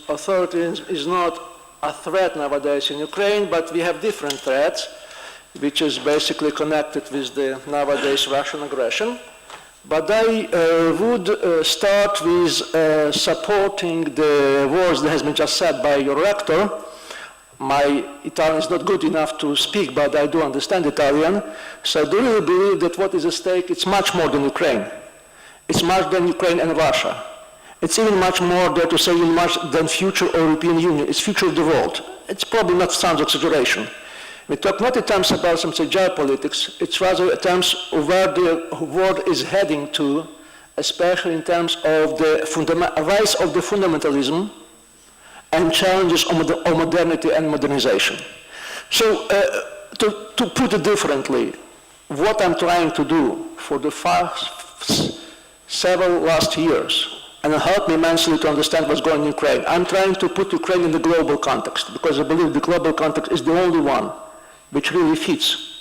authorities is not a threat nowadays in Ukraine, but we have different threats, which is basically connected with the nowadays Russian aggression. But I would start with supporting the words that has been just said by your rector. My Italian is not good enough to speak, but I do understand Italian. So I do really believe that what is at stake, it's much more than Ukraine. It's much than Ukraine and Russia. It's even much more, dare to say, even much than future European Union. It's future of the world. It's probably not sound exaggeration. We talk not in terms about some geopolitics, it's rather in terms of where the world is heading to, especially in terms of the rise of the fundamentalism and challenges on modernity and modernization. So to put it differently, what I'm trying to do for the several last years, and it helped me immensely to understand what's going on in Ukraine, I'm trying to put Ukraine in the global context, because I believe the global context is the only one which really fits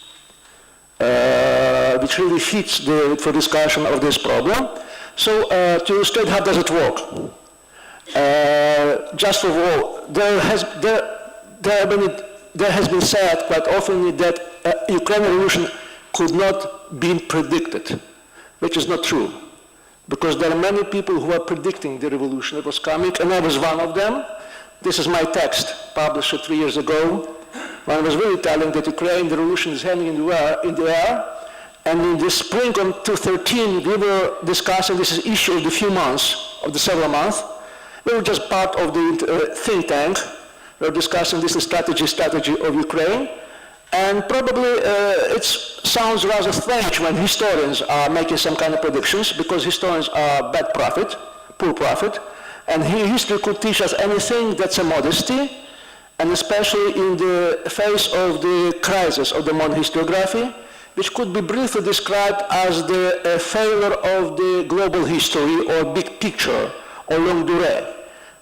for discussion of this problem. So to illustrate how does it work, just for all, there has been said quite often that Ukrainian revolution could not be predicted, which is not true, because there are many people who are predicting the revolution that was coming, and I was one of them. This is my text, published 3 years ago, when I was really telling that Ukraine, the revolution is hanging in the air, and in the spring of 2013, we were discussing this issue of the several months. We were just part of the think tank. We were discussing this strategy of Ukraine, and probably it sounds rather strange when historians are making some kind of predictions, because historians are bad prophet, poor prophet, and history could teach us anything that's a modesty, and especially in the face of the crisis of the modern historiography, which could be briefly described as the failure of the global history or big picture or longue durée.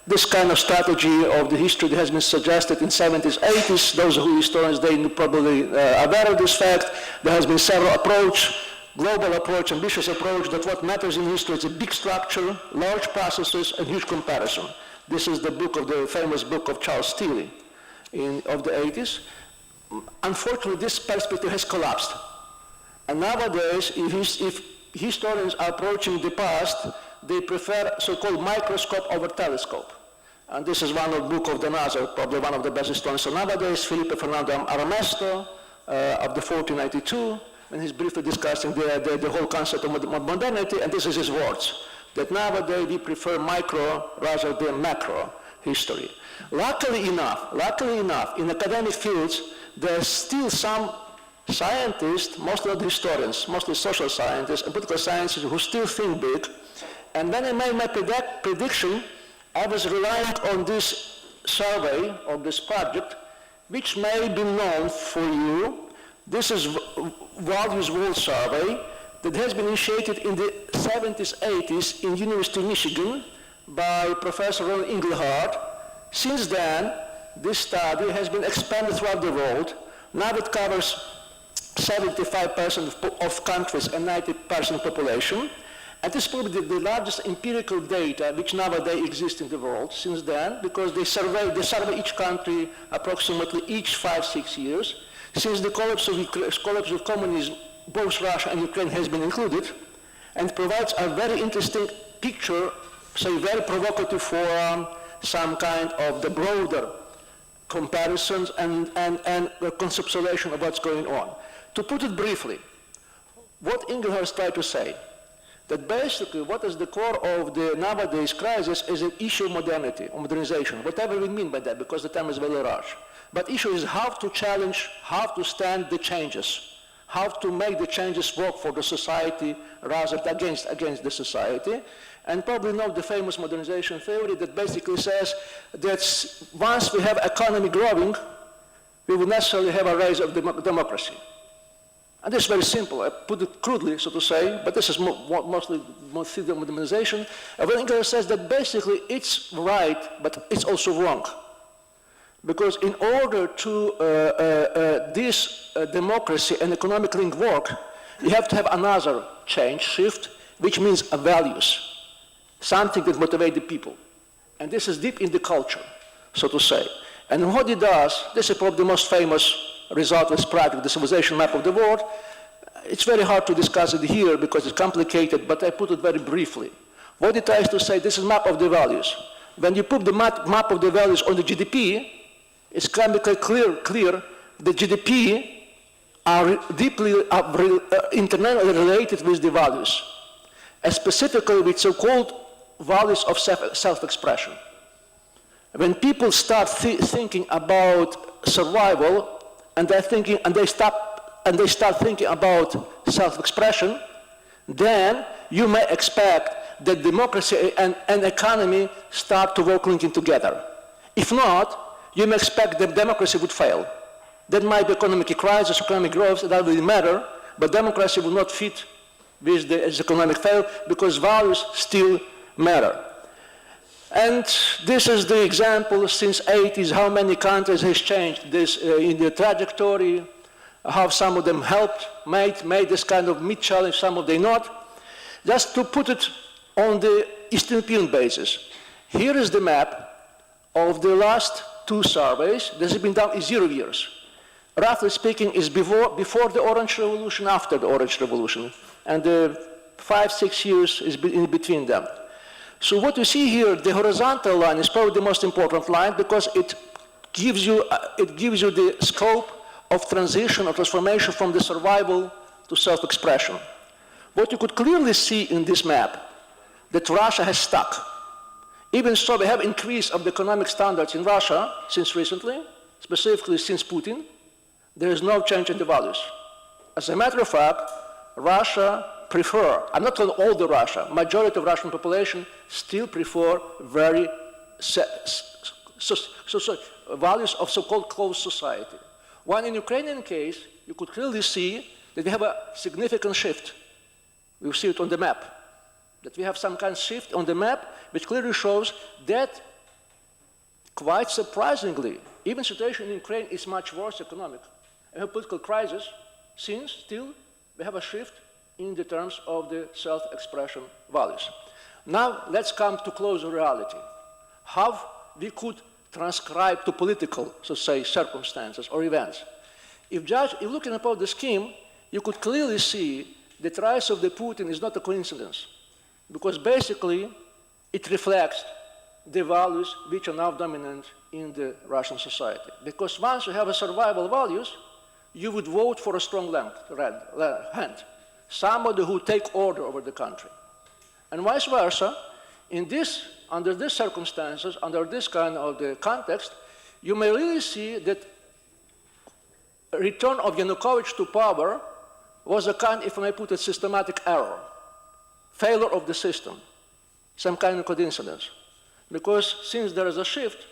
This kind of strategy of the history that has been suggested in 70s, 80s, those who historians, they probably aware of this fact. There has been several global approach, ambitious approach, that what matters in history is a big structure, large processes, and huge comparison. This is the famous book of Charles Steele of the 80s. Unfortunately, this perspective has collapsed. And nowadays, if historians are approaching the past, they prefer so-called microscope over telescope. And this is one of the book of the NASA, probably one of the best historians. So nowadays, Felipe Fernando Aramesto of the 1492, and he's briefly discussing the whole concept of modernity, and this is his words, that nowadays we prefer micro rather than macro history. Luckily enough, in academic fields, there's still some scientists, mostly not historians, mostly social scientists and political scientists who still think big. And when I made my prediction, I was relying on this survey or this project, which may be known for you. This is Values World Survey that has been initiated in the 70s, 80s in University of Michigan by Professor Ron Engelhardt. Since then, this study has been expanded throughout the world. Now it covers 75% of countries and 90% population. And this is probably the largest empirical data which nowadays exists in the world since then, because they survey each country approximately each 5-6 years. Since the collapse of communism, both Russia and Ukraine has been included, and provides a very interesting picture, say very provocative for some kind of the broader comparisons and conceptualization of what's going on. To put it briefly, what Engelhardt tried to say, that basically what is the core of the nowadays crisis is an issue of modernity, or modernization, whatever we mean by that, because the term is very large. But issue is how to challenge, how to stand the changes, how to make the changes work for the society rather than against the society. And probably know the famous modernization theory that basically says that once we have economy growing, we will necessarily have a rise of democracy. And this is very simple. I put it crudely, so to say, but this is mostly the modernization. And Engelhardt says that basically it's right, but it's also wrong. Because in order to this democracy and economic link work, you have to have another shift, which means values, something that motivates the people. And this is deep in the culture, so to say. And what it does, this is probably the most famous result of this project, the civilization map of the world. It's very hard to discuss it here because it's complicated, but I put it very briefly. What it tries to say, this is map of the values. When you put the map of the values on the GDP, it's chemically clear the GDP are deeply internally related with the values, and specifically with so-called values of self-expression. When people start thinking about survival, and they start thinking about self-expression, then you may expect that democracy and economy start to work linking together. If not, you may expect that democracy would fail. That might be economic crisis, economic growth, it doesn't really matter, but democracy will not fit with the economic fail because values still matter. And this is the example since 80s, how many countries has changed this in the trajectory, how some of them helped, made this kind of mid-challenge, some of them not. Just to put it on the Eastern European basis, here is the map of the last 2 surveys. This has been done in 0 years. Roughly speaking, is before the Orange Revolution, after the Orange Revolution, and the 5-6 years is in between them. So what you see here, the horizontal line is probably the most important line because it gives you the scope of transition or transformation from the survival to self-expression. What you could clearly see in this map, that Russia has stuck. Even so, we have increase of the economic standards in Russia since recently, specifically since Putin. There is no change in the values. As a matter of fact, Russia I'm not talking all the Russia, majority of Russian population still prefer very values of so-called closed society. While in Ukrainian case, you could clearly see that we have a significant shift. We see it on the map, that we have some kind of shift on the map, which clearly shows that, quite surprisingly, even situation in Ukraine is much worse economic. We have political crisis, since still we have a shift in the terms of the self-expression values. Now let's come to closer reality. How we could transcribe to political, so say, circumstances or events. If looking upon the scheme, you could clearly see that rise of the Putin is not a coincidence, because basically it reflects the values which are now dominant in the Russian society. Because once you have a survival values, you would vote for a strong hand, somebody who take order over the country. And vice versa, under these circumstances, under this kind of the context, you may really see that return of Yanukovych to power was a kind, if I may put it, systematic error, failure of the system, some kind of coincidence. Because since there is a shift,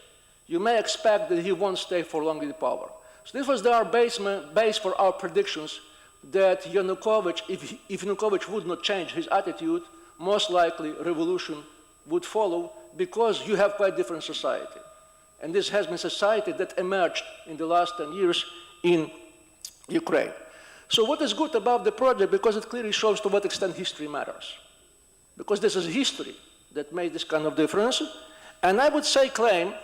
you may expect that he won't stay for long in power. So this was our base for our predictions that Yanukovych, if Yanukovych would not change his attitude, most likely revolution would follow because you have quite different society. And this has been society that emerged in the last 10 years in Ukraine. So what is good about the project? Because it clearly shows to what extent history matters. Because this is history that made this kind of difference. And I would claim,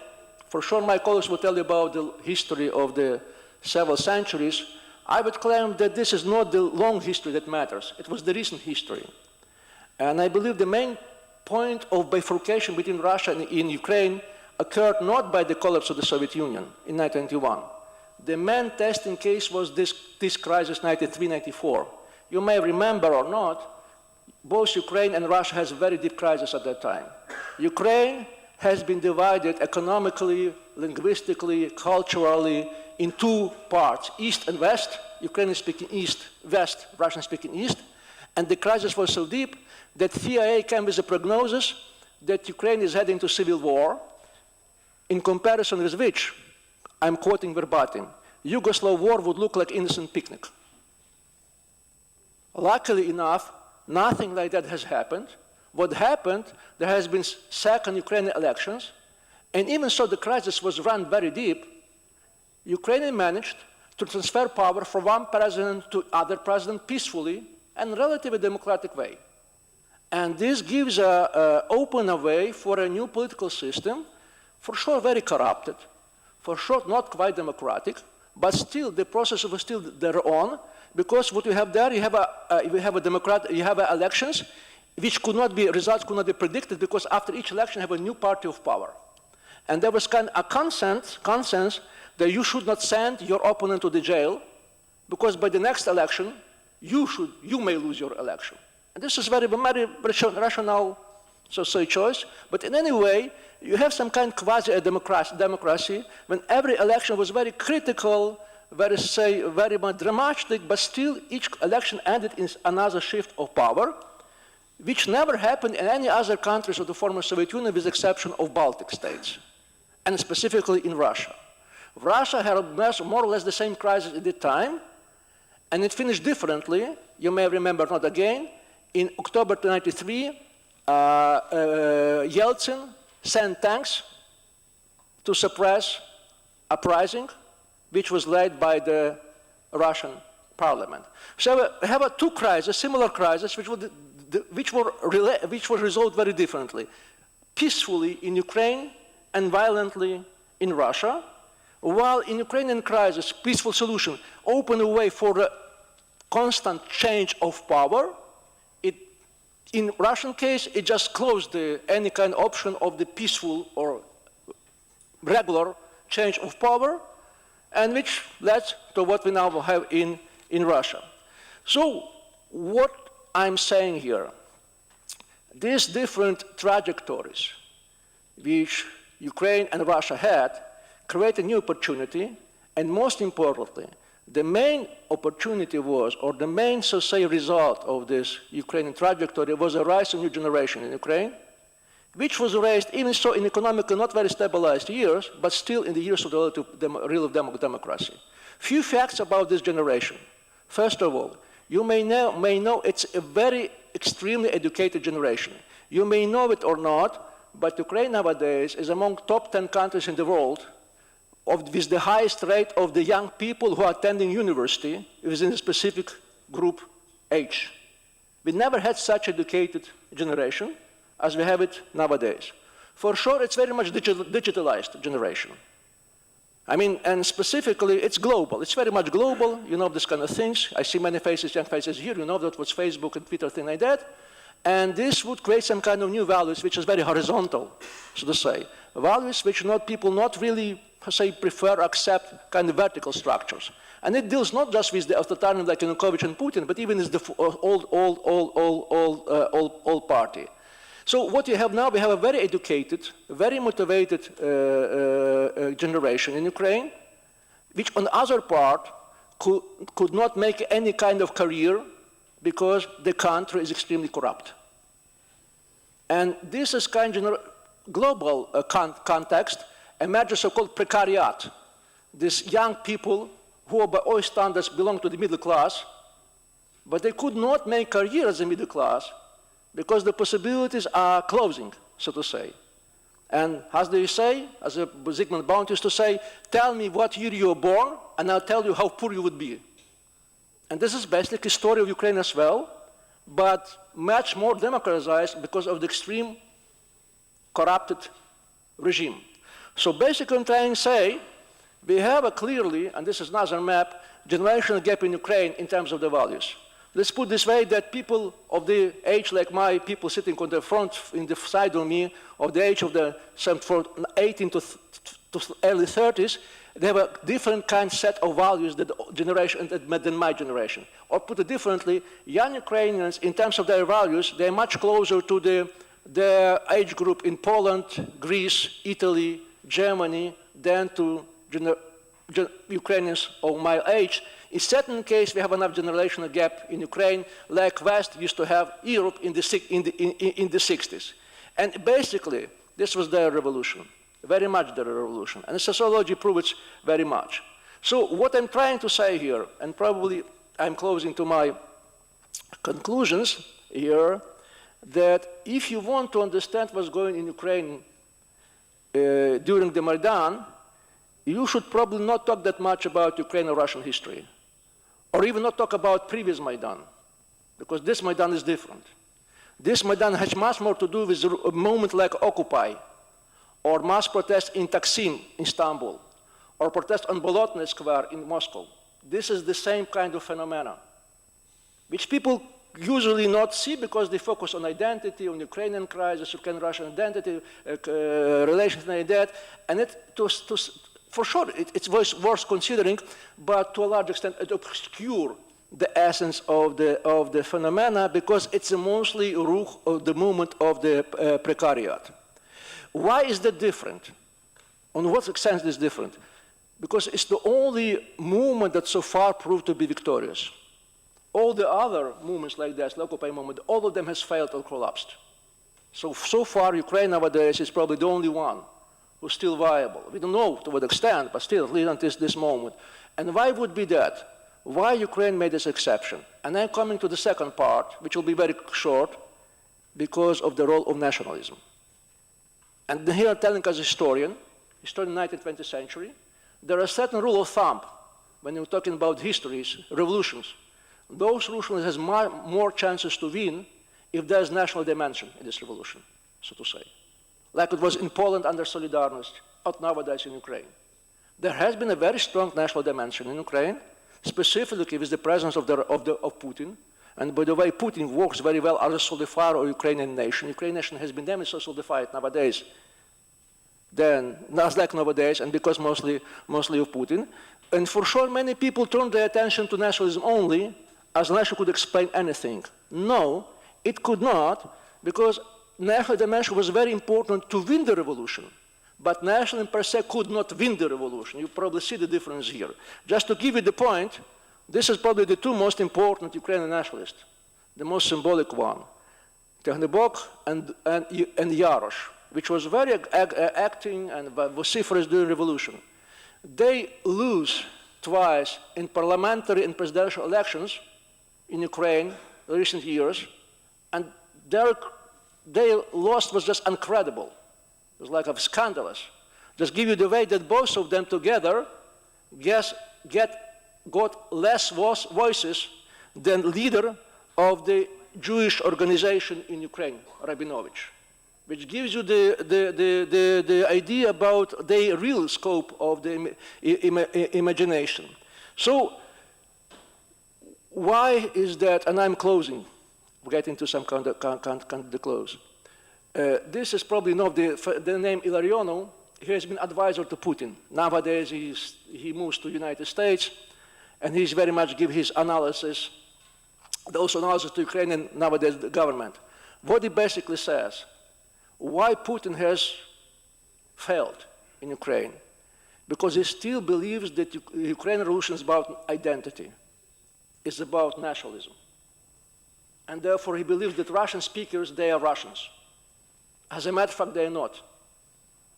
for sure my colleagues will tell you about the history of the several centuries, I would claim that this is not the long history that matters. It was the recent history. And I believe the main point of bifurcation between Russia and in Ukraine occurred not by the collapse of the Soviet Union in 1991. The main testing case was this crisis, 93-94. You may remember or not, both Ukraine and Russia has a very deep crisis at that time. Ukraine has been divided economically, linguistically, culturally, in 2 parts, East and West. Ukraine is speaking East, West, Russian speaking East. And the crisis was so deep that CIA came with a prognosis that Ukraine is heading to civil war, in comparison with which, I'm quoting verbatim, Yugoslav war would look like innocent picnic. Luckily enough, nothing like that has happened. What happened, there has been second Ukrainian elections, and even so the crisis was run very deep. Ukraine managed to transfer power from one president to other president peacefully and relatively democratic way. And this gives open a way for a new political system, for sure very corrupted, for sure not quite democratic, but still the process was still their own, because what you have there, you have elections, which results could not be predicted, because after each election you have a new party of power. And there was kind of a consensus that you should not send your opponent to the jail, because by the next election, you may lose your election. And this is very rational, so say, choice. But in any way, you have some kind of quasi-democracy when every election was very critical, very much dramatic, but still each election ended in another shift of power, which never happened in any other countries of the former Soviet Union, with the exception of Baltic states, and specifically in Russia. Russia had more or less the same crisis at the time, and it finished differently. You may remember, not again, in October 1993, Yeltsin sent tanks to suppress uprising, which was led by the Russian parliament. So we have two crises, similar crises, which were resolved very differently. Peacefully in Ukraine and violently in Russia, while in Ukrainian crisis, peaceful solution opened a way for a constant change of power. In Russian case, it just closed any kind of option of the peaceful or regular change of power, and which led to what we now have in Russia. So what I'm saying here, these different trajectories which Ukraine and Russia had create a new opportunity, and most importantly, the main opportunity was, or the main, so say, result of this Ukrainian trajectory was a rise of new generation in Ukraine, which was raised even so in economically not very stabilized years, but still in the years of the real democracy. Few facts about this generation. First of all, you may know it's a very extremely educated generation. You may know it or not, but Ukraine nowadays is among top 10 countries in the world with the highest rate of the young people who are attending university within a specific group age. We never had such educated generation as we have it nowadays. For sure, it's very much digitalized generation. I mean, and specifically, it's global. It's very much global. You know this kind of things. I see many faces, young faces here. You know that was Facebook and Twitter, thing like that. And this would create some kind of new values, which is very horizontal, so to say. Values which people not really, say, prefer, accept kind of vertical structures. And it deals not just with the authoritarian like Yanukovych and Putin, but even with the old party. So what you have now, we have a very educated, very motivated generation in Ukraine, which on the other part could not make any kind of career because the country is extremely corrupt. And this is kind of global context, emerges so-called precariat. These young people who by all standards belong to the middle class, but they could not make career as a middle class because the possibilities are closing, so to say. And as they say, as Zygmunt Baunt used to say, tell me what year you were born, and I'll tell you how poor you would be. And this is basically a story of Ukraine as well, but much more democratized because of the extreme corrupted regime. So basically I'm trying to say, we have a clearly, and this is another map, generational gap in Ukraine in terms of the values. Let's put this way, that people of the age like my people sitting on the front, in the side of me, of the age of the from 18 to early 30s, they have a different kind set of values than my generation. Or put it differently, young Ukrainians, in terms of their values, they're much closer to the age group in Poland, Greece, Italy, Germany, than to Ukrainians of my age. In certain case, we have enough generational gap in Ukraine, like West used to have Europe in the 60s. And basically, this was their revolution, very much their revolution. And sociology proves it very much. So what I'm trying to say here, and probably I'm closing to my conclusions here, that if you want to understand what's going on in Ukraine during the Maidan, you should probably not talk that much about Ukraine or Russian history, or even not talk about previous Maidan, because this Maidan is different. This Maidan has much more to do with a moment like Occupy, or mass protest in Taksim, Istanbul, or protest on Bolotny Square in Moscow. This is the same kind of phenomena, which people usually not see because they focus on identity, on Ukrainian crisis, Ukrainian-Russian identity, relations like that, and for sure it's worth considering, but to a large extent it obscures the essence of the phenomena because it's mostly ruch of the movement of the precariat. Why is that different? On what extent is it different? Because it's the only movement that so far proved to be victorious. All the other movements like this, the Occupy movement, all of them has failed or collapsed. So far, Ukraine nowadays is probably the only one who's still viable. We don't know to what extent, but still, at least until this moment. And why would be that? Why Ukraine made this exception? And I'm coming to the second part, which will be very short, because of the role of nationalism. And here telling as a historian, 19th, 20th century, there are certain rule of thumb when you're talking about histories, revolutions. Those revolutions has more chances to win if there's national dimension in this revolution, so to say. Like it was in Poland under Solidarność, not nowadays in Ukraine. There has been a very strong national dimension in Ukraine, specifically with the presence of Putin. And by the way, Putin works very well as a solidifier of Ukrainian nation. Ukrainian nation has been damaged so solidified nowadays nowadays, and because mostly of Putin. And for sure, many people turn their attention to nationalism only as national could explain anything. No, it could not, because national dimension was very important to win the revolution. But nationalism per se could not win the revolution. You probably see the difference here. Just to give you the point, this is probably the two most important Ukrainian nationalists, the most symbolic one, Ternebok and Yarosh, which was very acting and vociferous during the revolution. They lose twice in parliamentary and presidential elections in Ukraine in recent years, and their loss was just incredible. It was like scandalous. Just give you the way that both of them together got less voices than leader of the Jewish organization in Ukraine, Rabinovich, which gives you the idea about the real scope of the imagination. So why is that, and I'm closing, getting to some kind of the close. This is probably not the name Illarionov. He has been advisor to Putin. Nowadays he moves to the United States, and he's very much give his analysis, also analysis to Ukrainian nowadays the government. What he basically says, why Putin has failed in Ukraine? Because he still believes that Ukrainian revolution is about identity. It's about nationalism. And therefore he believes that Russian speakers, they are Russians. As a matter of fact, they are not.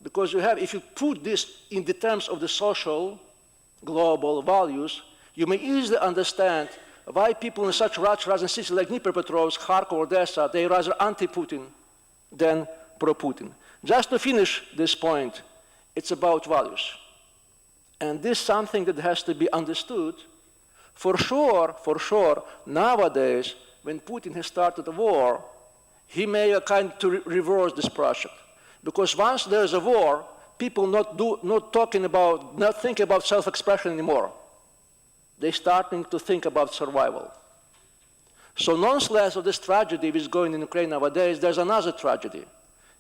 Because if you put this in the terms of the social, global values, you may easily understand why people in such Russian cities like Dnipropetrovsk, Kharkov, Odessa, they are rather anti-Putin than pro-Putin. Just to finish this point, it's about values. And this is something that has to be understood. For sure, nowadays, when Putin has started a war, he may to reverse this project. Because once there's a war, people not think about self-expression anymore. They're starting to think about survival. So nonetheless of this tragedy which is going in Ukraine nowadays, there's another tragedy.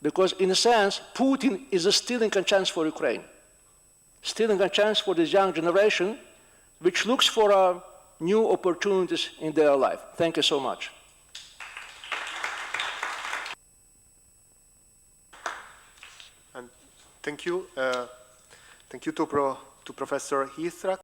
Because in a sense, Putin is stealing a chance for Ukraine. Stealing a chance for this young generation, which looks for new opportunities in their life. Thank you so much. And thank you to Professor Hrytsak.